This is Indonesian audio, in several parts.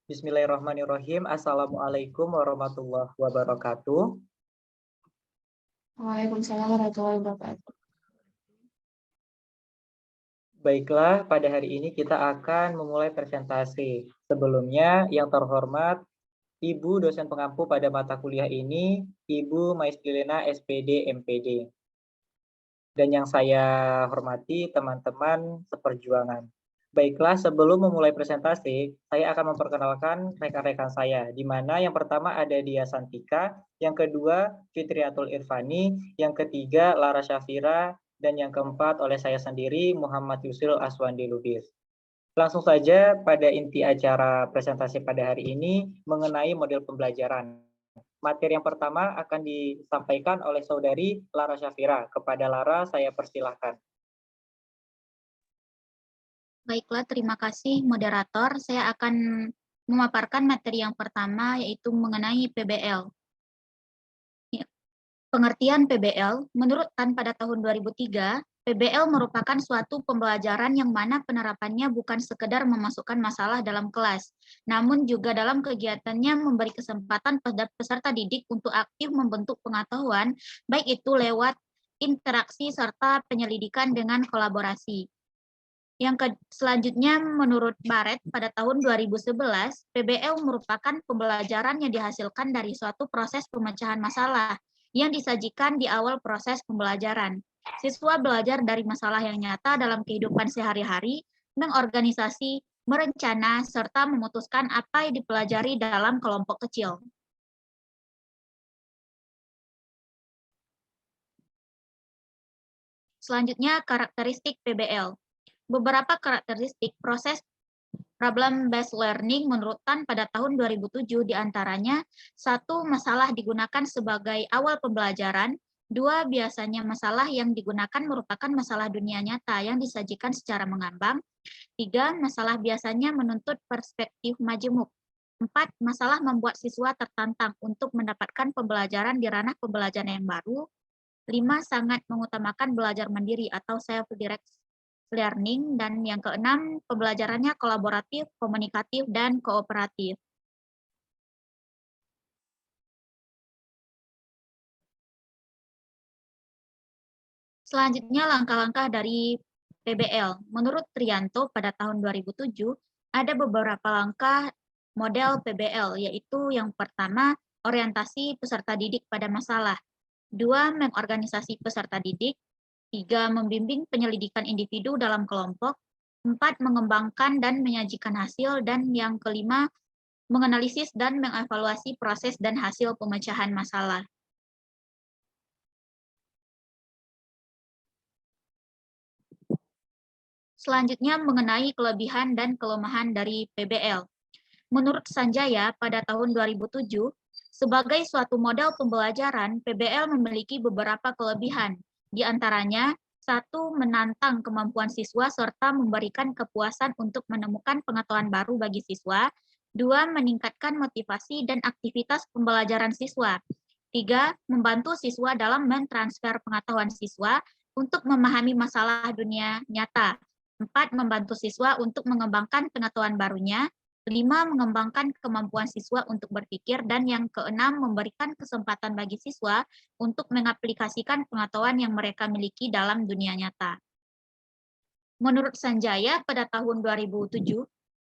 Bismillahirrahmanirrahim. Assalamualaikum warahmatullahi wabarakatuh. Waalaikumsalam warahmatullahi wabarakatuh. Baiklah, pada hari ini kita akan memulai presentasi. Sebelumnya, yang terhormat, Ibu dosen pengampu pada mata kuliah ini, Ibu Maisdilena SPD MPD. Dan yang saya hormati teman-teman seperjuangan. Baiklah, sebelum memulai presentasi, saya akan memperkenalkan rekan-rekan saya, di mana yang pertama ada Dia Santika, yang kedua Fitriatul Irfani, yang ketiga Lara Syafira, dan yang keempat oleh saya sendiri Muhammad Yusril Aswandi Lubis. Langsung saja pada inti acara presentasi pada hari ini mengenai model pembelajaran. Materi yang pertama akan disampaikan oleh saudari Lara Syafira. Kepada Lara, saya persilahkan. Baiklah, terima kasih moderator. Saya akan memaparkan materi yang pertama, yaitu mengenai PBL. Pengertian PBL, menurut TAN pada tahun 2003, PBL merupakan suatu pembelajaran yang mana penerapannya bukan sekedar memasukkan masalah dalam kelas, namun juga dalam kegiatannya memberi kesempatan pada peserta didik untuk aktif membentuk pengetahuan, baik itu lewat interaksi serta penyelidikan dengan kolaborasi. Selanjutnya, menurut Barrett pada tahun 2011, PBL merupakan pembelajaran yang dihasilkan dari suatu proses pemecahan masalah yang disajikan di awal proses pembelajaran. Siswa belajar dari masalah yang nyata dalam kehidupan sehari-hari, mengorganisasi, merencana, serta memutuskan apa yang dipelajari dalam kelompok kecil. Selanjutnya, karakteristik PBL. Beberapa karakteristik proses problem-based learning menurut TAN pada tahun 2007 diantaranya, 1. Masalah digunakan sebagai awal pembelajaran, 2. Biasanya masalah yang digunakan merupakan masalah dunia nyata yang disajikan secara mengambang, 3. Masalah biasanya menuntut perspektif majemuk, 4. Masalah membuat siswa tertantang untuk mendapatkan pembelajaran di ranah pembelajaran yang baru, 5. Sangat mengutamakan belajar mandiri atau self-directed learning, dan yang keenam, pembelajarannya kolaboratif, komunikatif, dan kooperatif. Selanjutnya, langkah-langkah dari PBL. Menurut Trianto pada tahun 2007, ada beberapa langkah model PBL, yaitu yang pertama, orientasi peserta didik pada masalah. 2. Mengorganisasi peserta didik. 3. Membimbing penyelidikan individu dalam kelompok. 4. Mengembangkan dan menyajikan hasil. Dan yang kelima, menganalisis dan mengevaluasi proses dan hasil pemecahan masalah. Selanjutnya, mengenai kelebihan dan kelemahan dari PBL. Menurut Sanjaya pada tahun 2007, sebagai suatu model pembelajaran, PBL memiliki beberapa kelebihan. Di antaranya, 1. Menantang kemampuan siswa serta memberikan kepuasan untuk menemukan pengetahuan baru bagi siswa. 2. Meningkatkan motivasi dan aktivitas pembelajaran siswa. 3. Membantu siswa dalam mentransfer pengetahuan siswa untuk memahami masalah dunia nyata. 4. Membantu siswa untuk mengembangkan pengetahuan barunya. 5. Mengembangkan kemampuan siswa untuk berpikir, dan yang keenam, memberikan kesempatan bagi siswa untuk mengaplikasikan pengetahuan yang mereka miliki dalam dunia nyata. Menurut Sanjaya pada tahun 2007,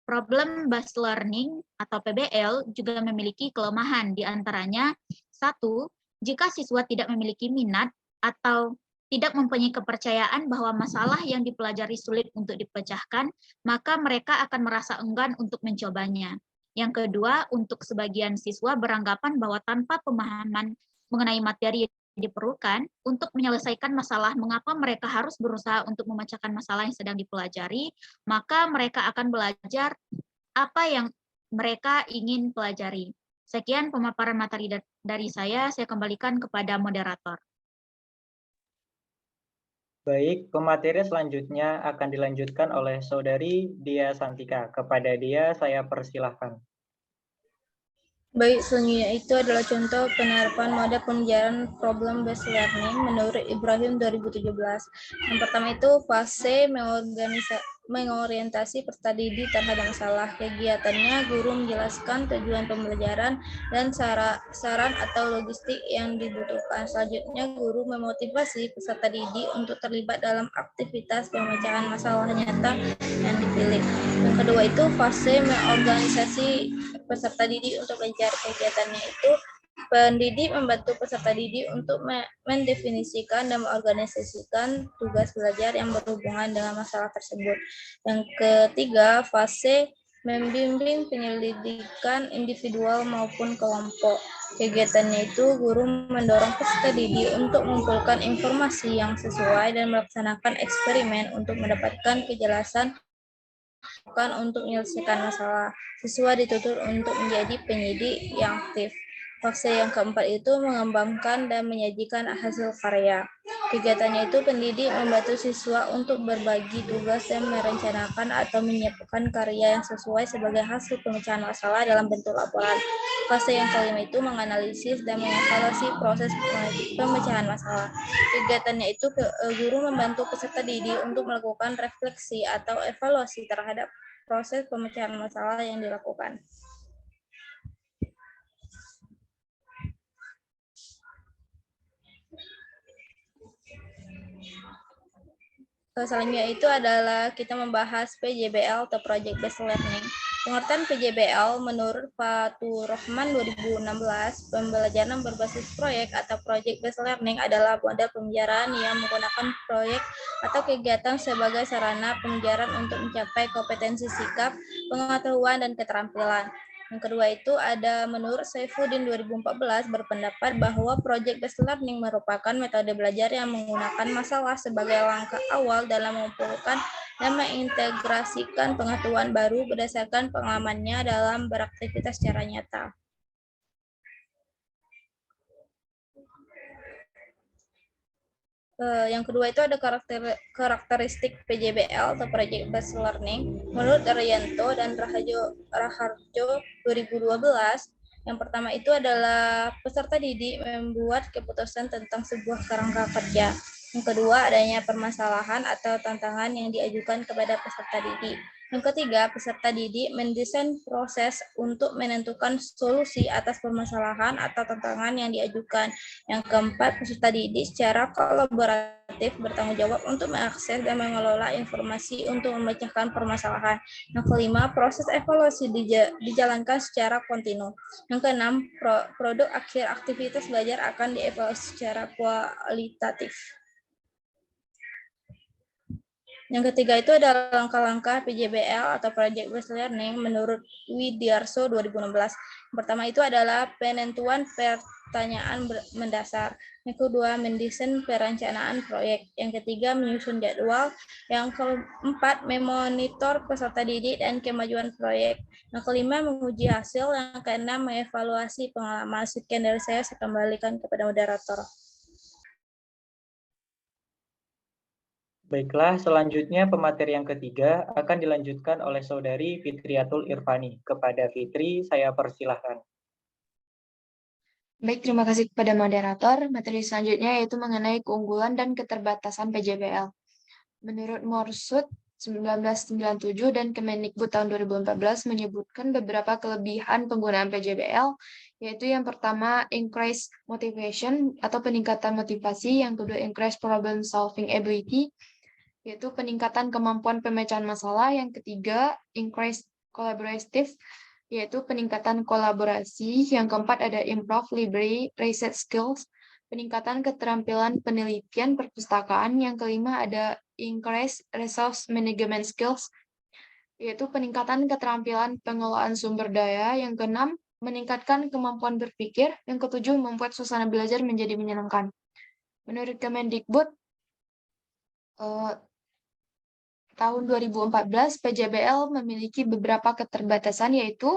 problem-based learning atau PBL juga memiliki kelemahan, di antaranya 1. Jika siswa tidak memiliki minat atau tidak mempunyai kepercayaan bahwa masalah yang dipelajari sulit untuk dipecahkan, maka mereka akan merasa enggan untuk mencobanya. Yang kedua, untuk sebagian siswa beranggapan bahwa tanpa pemahaman mengenai materi yang diperlukan untuk menyelesaikan masalah, mengapa mereka harus berusaha untuk memecahkan masalah yang sedang dipelajari, maka mereka akan belajar apa yang mereka ingin pelajari. Sekian pemaparan materi dari saya kembalikan kepada moderator. Baik, pemateri selanjutnya akan dilanjutkan oleh saudari Dia Santika. Kepada Dia, saya persilahkan. Baik, selanjutnya itu adalah contoh penerapan model pembelajaran problem-based learning menurut Ibrahim 2017. Yang pertama itu fase mengorientasi peserta didik terhadap masalah. Kegiatannya, guru menjelaskan tujuan pembelajaran dan saran atau logistik yang dibutuhkan. Selanjutnya, guru memotivasi peserta didik untuk terlibat dalam aktivitas pemecahan masalah nyata yang dipilih. Yang kedua itu fase mengorganisasi peserta didik untuk belajar. Kegiatannya itu pendidik membantu peserta didik untuk mendefinisikan dan mengorganisasikan tugas belajar yang berhubungan dengan masalah tersebut. Yang ketiga, fase membimbing penyelidikan individual maupun kelompok. Kegiatannya itu guru mendorong peserta didik untuk mengumpulkan informasi yang sesuai dan melaksanakan eksperimen untuk mendapatkan kejelasan untuk menyelesaikan masalah. Siswa dituntut untuk menjadi penyidik yang aktif. Fase yang keempat itu mengembangkan dan menyajikan hasil karya. Kegiatannya itu pendidik membantu siswa untuk berbagi tugas dan merencanakan atau menyiapkan karya yang sesuai sebagai hasil pemecahan masalah dalam bentuk laporan. Fase yang kelima itu menganalisis dan mengevaluasi proses pemecahan masalah. Kegiatannya itu guru membantu peserta didik untuk melakukan refleksi atau evaluasi terhadap proses pemecahan masalah yang dilakukan. Selanjutnya itu adalah kita membahas PJBL atau Project Based Learning. Pengertian PJBL menurut Fatur Rahman 2016, pembelajaran berbasis proyek atau Project Based Learning adalah model pembelajaran yang menggunakan proyek atau kegiatan sebagai sarana pembelajaran untuk mencapai kompetensi sikap, pengetahuan, dan keterampilan. Yang kedua itu ada menurut Saifuddin 2014 berpendapat bahwa Project Based Learning merupakan metode belajar yang menggunakan masalah sebagai langkah awal dalam mengumpulkan dan mengintegrasikan pengetahuan baru berdasarkan pengalamannya dalam beraktivitas secara nyata. Yang kedua itu ada karakteristik PJBL atau Project Based Learning. Menurut Daryanto dan Raharjo 2012, yang pertama itu adalah peserta didik membuat keputusan tentang sebuah kerangka kerja. Yang kedua, adanya permasalahan atau tantangan yang diajukan kepada peserta didik. Yang ketiga, peserta didik mendesain proses untuk menentukan solusi atas permasalahan atau tantangan yang diajukan. Yang keempat, peserta didik secara kolaboratif bertanggung jawab untuk mengakses dan mengelola informasi untuk memecahkan permasalahan. Yang kelima, proses evaluasi dijalankan secara kontinu. Yang keenam, produk akhir aktivitas belajar akan dievaluasi secara kualitatif. Yang ketiga itu adalah langkah-langkah PJBL atau Project Based Learning menurut Widiarso 2016. Yang pertama itu adalah penentuan pertanyaan mendasar. Yang kedua, mendesain perencanaan proyek. Yang ketiga, menyusun jadwal. Yang keempat, memonitor peserta didik dan kemajuan proyek. Yang kelima, menguji hasil. Yang keenam, mengevaluasi pengalaman. Sekian dari saya kembalikan kepada moderator. Baiklah, selanjutnya pemateri yang ketiga akan dilanjutkan oleh Saudari Fitriatul Irfani. Kepada Fitri, saya persilahkan. Baik, terima kasih kepada moderator. Materi selanjutnya yaitu mengenai keunggulan dan keterbatasan PJBL. Menurut Morsut 1997 dan Kemendikbud tahun 2014 menyebutkan beberapa kelebihan penggunaan PJBL, yaitu yang pertama, increase motivation atau peningkatan motivasi, yang kedua, increase problem solving ability, yaitu peningkatan kemampuan pemecahan masalah, yang ketiga, increase collaborative, yaitu peningkatan kolaborasi, yang keempat ada improve library research skills, peningkatan keterampilan penelitian perpustakaan, yang kelima ada increase resource management skills, yaitu peningkatan keterampilan pengelolaan sumber daya, yang keenam, meningkatkan kemampuan berpikir, yang ketujuh, membuat suasana belajar menjadi menyenangkan. Menurut Kemendikbud, tahun 2014, PJBL memiliki beberapa keterbatasan, yaitu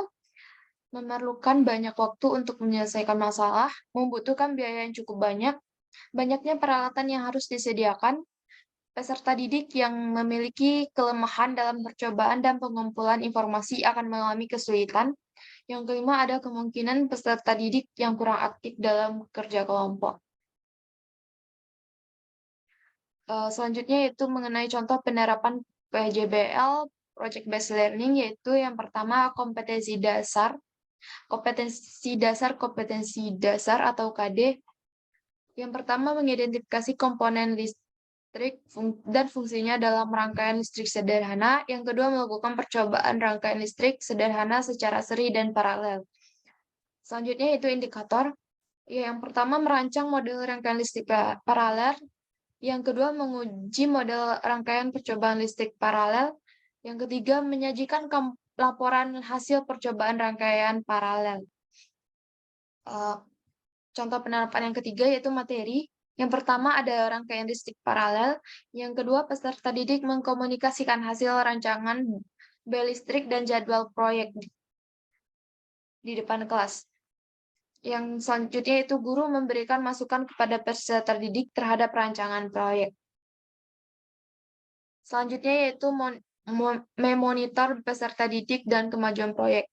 memerlukan banyak waktu untuk menyelesaikan masalah, membutuhkan biaya yang cukup banyak, banyaknya peralatan yang harus disediakan, peserta didik yang memiliki kelemahan dalam percobaan dan pengumpulan informasi akan mengalami kesulitan. Yang kelima, ada kemungkinan peserta didik yang kurang aktif dalam kerja kelompok. Selanjutnya yaitu mengenai contoh penerapan PJBL Project Based Learning, yaitu yang pertama kompetensi dasar atau KD. Yang pertama mengidentifikasi komponen listrik dan fungsinya dalam rangkaian listrik sederhana. Yang kedua melakukan percobaan rangkaian listrik sederhana secara seri dan paralel. Selanjutnya yaitu indikator. Yang pertama merancang model rangkaian listrik paralel. Yang kedua menguji model rangkaian percobaan listrik paralel. Yang ketiga menyajikan laporan hasil percobaan rangkaian paralel. Contoh penerapan yang ketiga yaitu materi. Yang pertama ada rangkaian listrik paralel. Yang kedua peserta didik mengkomunikasikan hasil rancangan bel listrik dan jadwal proyek di depan kelas. Yang selanjutnya itu guru memberikan masukan kepada peserta didik terhadap rancangan proyek. Selanjutnya yaitu memonitor peserta didik dan kemajuan proyek.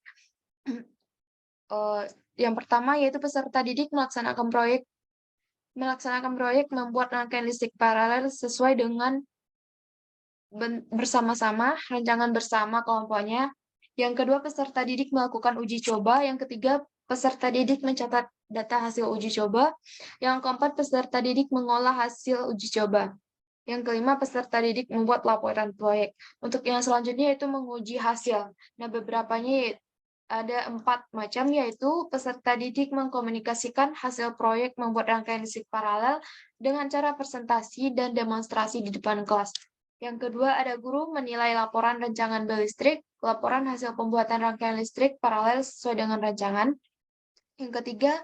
Yang pertama yaitu peserta didik melaksanakan proyek membuat rangkaian listrik paralel sesuai dengan bersama-sama, rancangan bersama kelompoknya. Yang kedua peserta didik melakukan uji coba. Yang ketiga peserta didik mencatat data hasil uji coba. Yang keempat, peserta didik mengolah hasil uji coba. Yang kelima, peserta didik membuat laporan proyek. Untuk yang selanjutnya yaitu menguji hasil. Nah, beberapanya ada 4 macam, yaitu peserta didik mengkomunikasikan hasil proyek membuat rangkaian listrik paralel dengan cara presentasi dan demonstrasi di depan kelas. Yang kedua, ada guru menilai laporan rancangan bel listrik, laporan hasil pembuatan rangkaian listrik paralel sesuai dengan rancangan. Yang ketiga,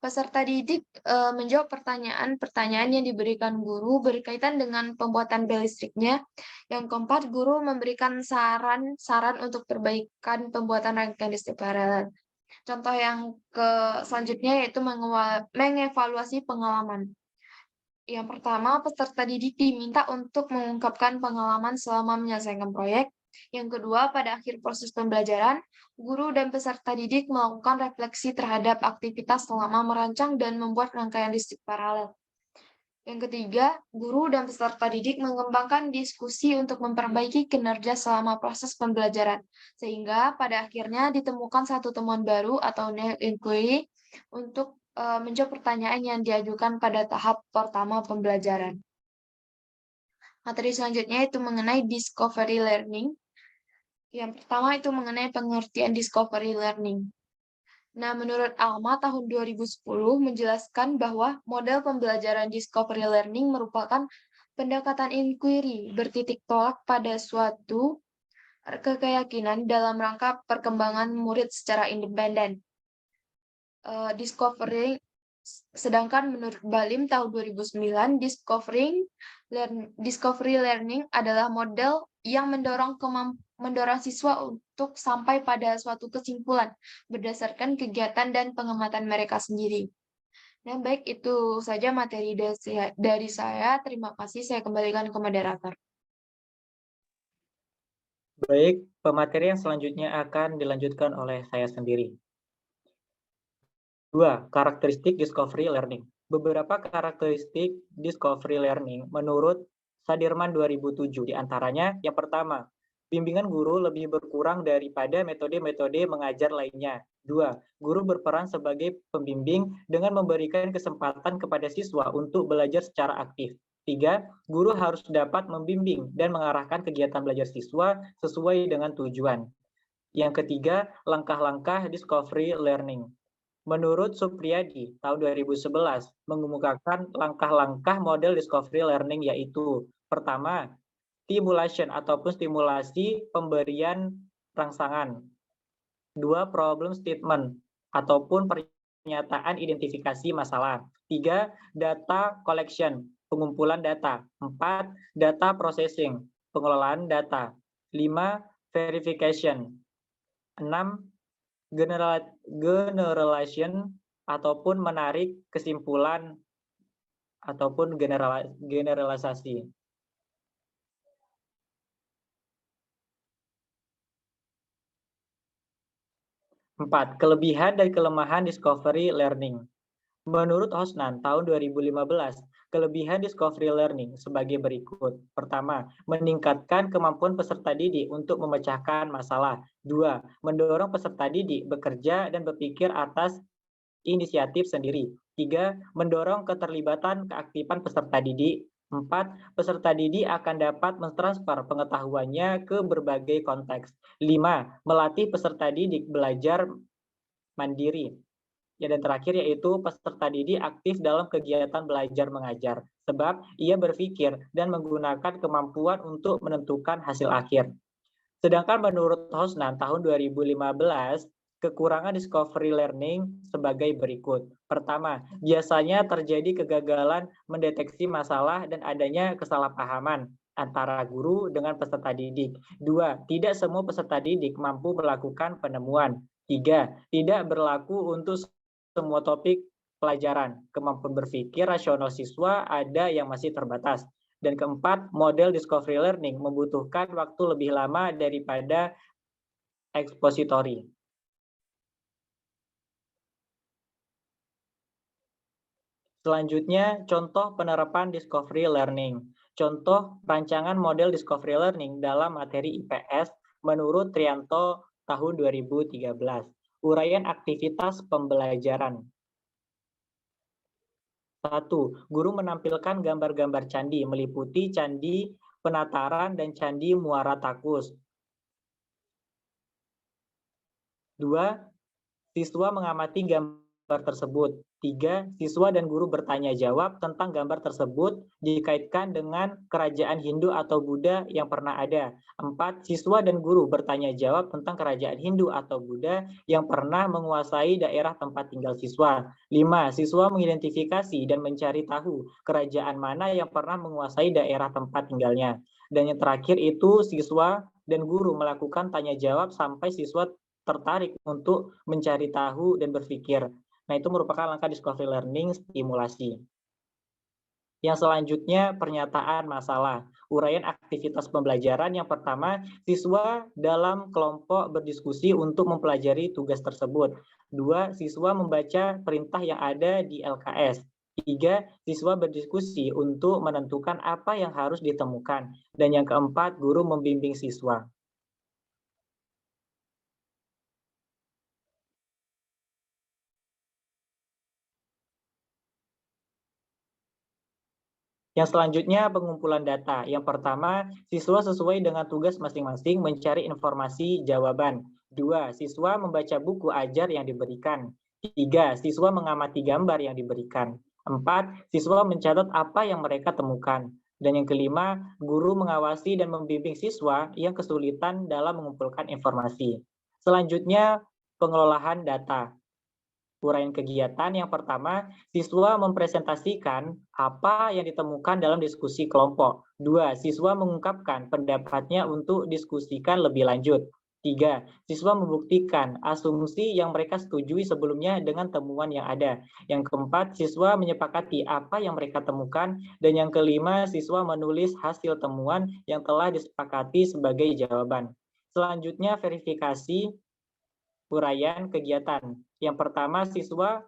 peserta didik menjawab pertanyaan-pertanyaan yang diberikan guru berkaitan dengan pembuatan bel listriknya. Yang keempat, guru memberikan saran untuk perbaikan pembuatan rangkaian listrik paralel. Contoh yang selanjutnya yaitu mengevaluasi pengalaman. Yang pertama, peserta didik diminta untuk mengungkapkan pengalaman selama menyelesaikan proyek. Yang kedua, pada akhir proses pembelajaran, guru dan peserta didik melakukan refleksi terhadap aktivitas selama merancang dan membuat rangkaian listrik paralel. Yang ketiga, guru dan peserta didik mengembangkan diskusi untuk memperbaiki kinerja selama proses pembelajaran, sehingga pada akhirnya ditemukan satu temuan baru atau new inquiry untuk menjawab pertanyaan yang diajukan pada tahap pertama pembelajaran. Materi selanjutnya itu mengenai discovery learning. Yang pertama itu mengenai pengertian discovery learning. Nah, menurut Alma tahun 2010 menjelaskan bahwa model pembelajaran discovery learning merupakan pendekatan inquiry bertitik tolak pada suatu keyakinan dalam rangka perkembangan murid secara independen. Sedangkan menurut Balim tahun 2009, discovery learning adalah model yang mendorong siswa untuk sampai pada suatu kesimpulan berdasarkan kegiatan dan pengamatan mereka sendiri. Nah, baik, itu saja materi dari saya. Terima kasih, saya kembalikan ke moderator. Baik, pemateri yang selanjutnya akan dilanjutkan oleh saya sendiri. 2. Karakteristik discovery learning. Beberapa karakteristik discovery learning menurut Sadirman 2007, diantaranya yang pertama, bimbingan guru lebih berkurang daripada metode-metode mengajar lainnya. 2. Guru berperan sebagai pembimbing dengan memberikan kesempatan kepada siswa untuk belajar secara aktif. 3. Guru harus dapat membimbing dan mengarahkan kegiatan belajar siswa sesuai dengan tujuan. Yang ketiga, langkah-langkah discovery learning. Menurut Supriyadi, tahun 2011, mengemukakan langkah-langkah model discovery learning yaitu, pertama, stimulation ataupun stimulasi pemberian rangsangan. 2. Problem statement ataupun pernyataan identifikasi masalah. 3. Data collection, pengumpulan data. 4. Data processing, pengelolaan data. 5. Verification. 6. Generalization ataupun menarik kesimpulan ataupun generalisasi. 4. Kelebihan dan kelemahan discovery learning. Menurut Hosnan, tahun 2015, kelebihan Discovery Learning sebagai berikut. Pertama, meningkatkan kemampuan peserta didik untuk memecahkan masalah. Dua, mendorong peserta didik bekerja dan berpikir atas inisiatif sendiri. Tiga, mendorong keterlibatan keaktifan peserta didik. Empat, peserta didik akan dapat mentransfer pengetahuannya ke berbagai konteks. Lima, melatih peserta didik belajar mandiri. Ya, dan terakhir yaitu peserta didik aktif dalam kegiatan belajar mengajar, sebab ia berpikir dan menggunakan kemampuan untuk menentukan hasil akhir. Sedangkan menurut Hosnan tahun 2015, kekurangan discovery learning sebagai berikut. Pertama, biasanya terjadi kegagalan mendeteksi masalah dan adanya kesalahpahaman antara guru dengan peserta didik. Dua, tidak semua peserta didik mampu melakukan penemuan. Tiga, tidak berlaku untuk semua topik pelajaran. Kemampuan berpikir rasional siswa ada yang masih terbatas. Dan keempat, model discovery learning membutuhkan waktu lebih lama daripada expository. Selanjutnya, contoh penerapan discovery learning. Contoh rancangan model discovery learning dalam materi IPS menurut Trianto tahun 2013. Uraian aktivitas pembelajaran. 1. Guru menampilkan gambar-gambar candi meliputi candi Penataran dan candi Muara Takus. 2. Siswa mengamati gambar tersebut. 3. Siswa dan guru bertanya jawab tentang gambar tersebut dikaitkan dengan kerajaan Hindu atau Buddha yang pernah ada. 4. Siswa dan guru bertanya jawab tentang kerajaan Hindu atau Buddha yang pernah menguasai daerah tempat tinggal siswa. 5. Siswa mengidentifikasi dan mencari tahu kerajaan mana yang pernah menguasai daerah tempat tinggalnya. Dan yang terakhir itu siswa dan guru melakukan tanya jawab sampai siswa tertarik untuk mencari tahu dan berpikir. Nah, itu merupakan langkah discovery learning stimulasi. Yang selanjutnya, pernyataan masalah. Uraian aktivitas pembelajaran yang pertama, siswa dalam kelompok berdiskusi untuk mempelajari tugas tersebut. 2. Siswa membaca perintah yang ada di LKS. 3. Siswa berdiskusi untuk menentukan apa yang harus ditemukan. Dan yang keempat, guru membimbing siswa. Yang selanjutnya pengumpulan data. Yang pertama, siswa sesuai dengan tugas masing-masing mencari informasi jawaban. 2. Siswa membaca buku ajar yang diberikan. 3. Siswa mengamati gambar yang diberikan. 4. Siswa mencatat apa yang mereka temukan. Dan yang kelima, guru mengawasi dan membimbing siswa yang kesulitan dalam mengumpulkan informasi. Selanjutnya, pengelolaan data. Uraian kegiatan yang pertama, siswa mempresentasikan apa yang ditemukan dalam diskusi kelompok. 2. Siswa mengungkapkan pendapatnya untuk diskusikan lebih lanjut. 3. Siswa membuktikan asumsi yang mereka setujui sebelumnya dengan temuan yang ada. Yang keempat, siswa menyepakati apa yang mereka temukan. Dan yang kelima, siswa menulis hasil temuan yang telah disepakati sebagai jawaban. Selanjutnya, verifikasi uraian kegiatan. Yang pertama, siswa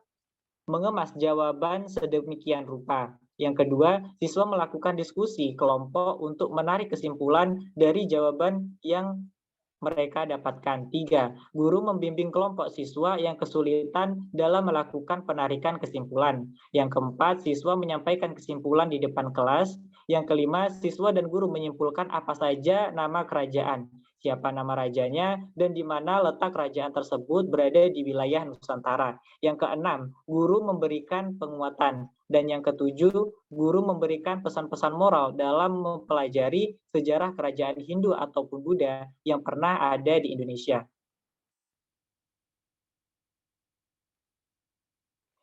mengemas jawaban sedemikian rupa. Yang kedua, siswa melakukan diskusi kelompok untuk menarik kesimpulan dari jawaban yang mereka dapatkan. 3. Guru membimbing kelompok siswa yang kesulitan dalam melakukan penarikan kesimpulan. Yang keempat, siswa menyampaikan kesimpulan di depan kelas. Yang kelima, siswa dan guru menyimpulkan apa saja nama kerajaan, siapa nama rajanya, dan di mana letak kerajaan tersebut berada di wilayah Nusantara. Yang keenam, guru memberikan penguatan. Dan yang ketujuh, guru memberikan pesan-pesan moral dalam mempelajari sejarah kerajaan Hindu ataupun Buddha yang pernah ada di Indonesia.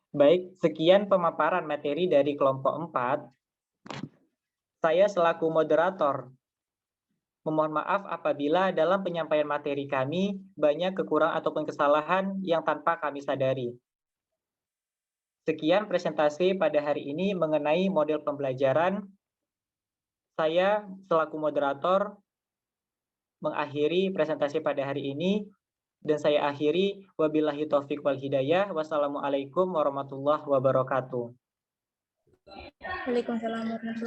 Baik, sekian pemaparan materi dari kelompok 4. Saya selaku moderator memohon maaf apabila dalam penyampaian materi kami banyak kekurangan ataupun kesalahan yang tanpa kami sadari. Sekian presentasi pada hari ini mengenai model pembelajaran. Saya selaku moderator mengakhiri presentasi pada hari ini. Dan saya akhiri, wabillahi taufik wal hidayah. Wassalamualaikum warahmatullahi wabarakatuh. Waalaikumsalam warahmatullahi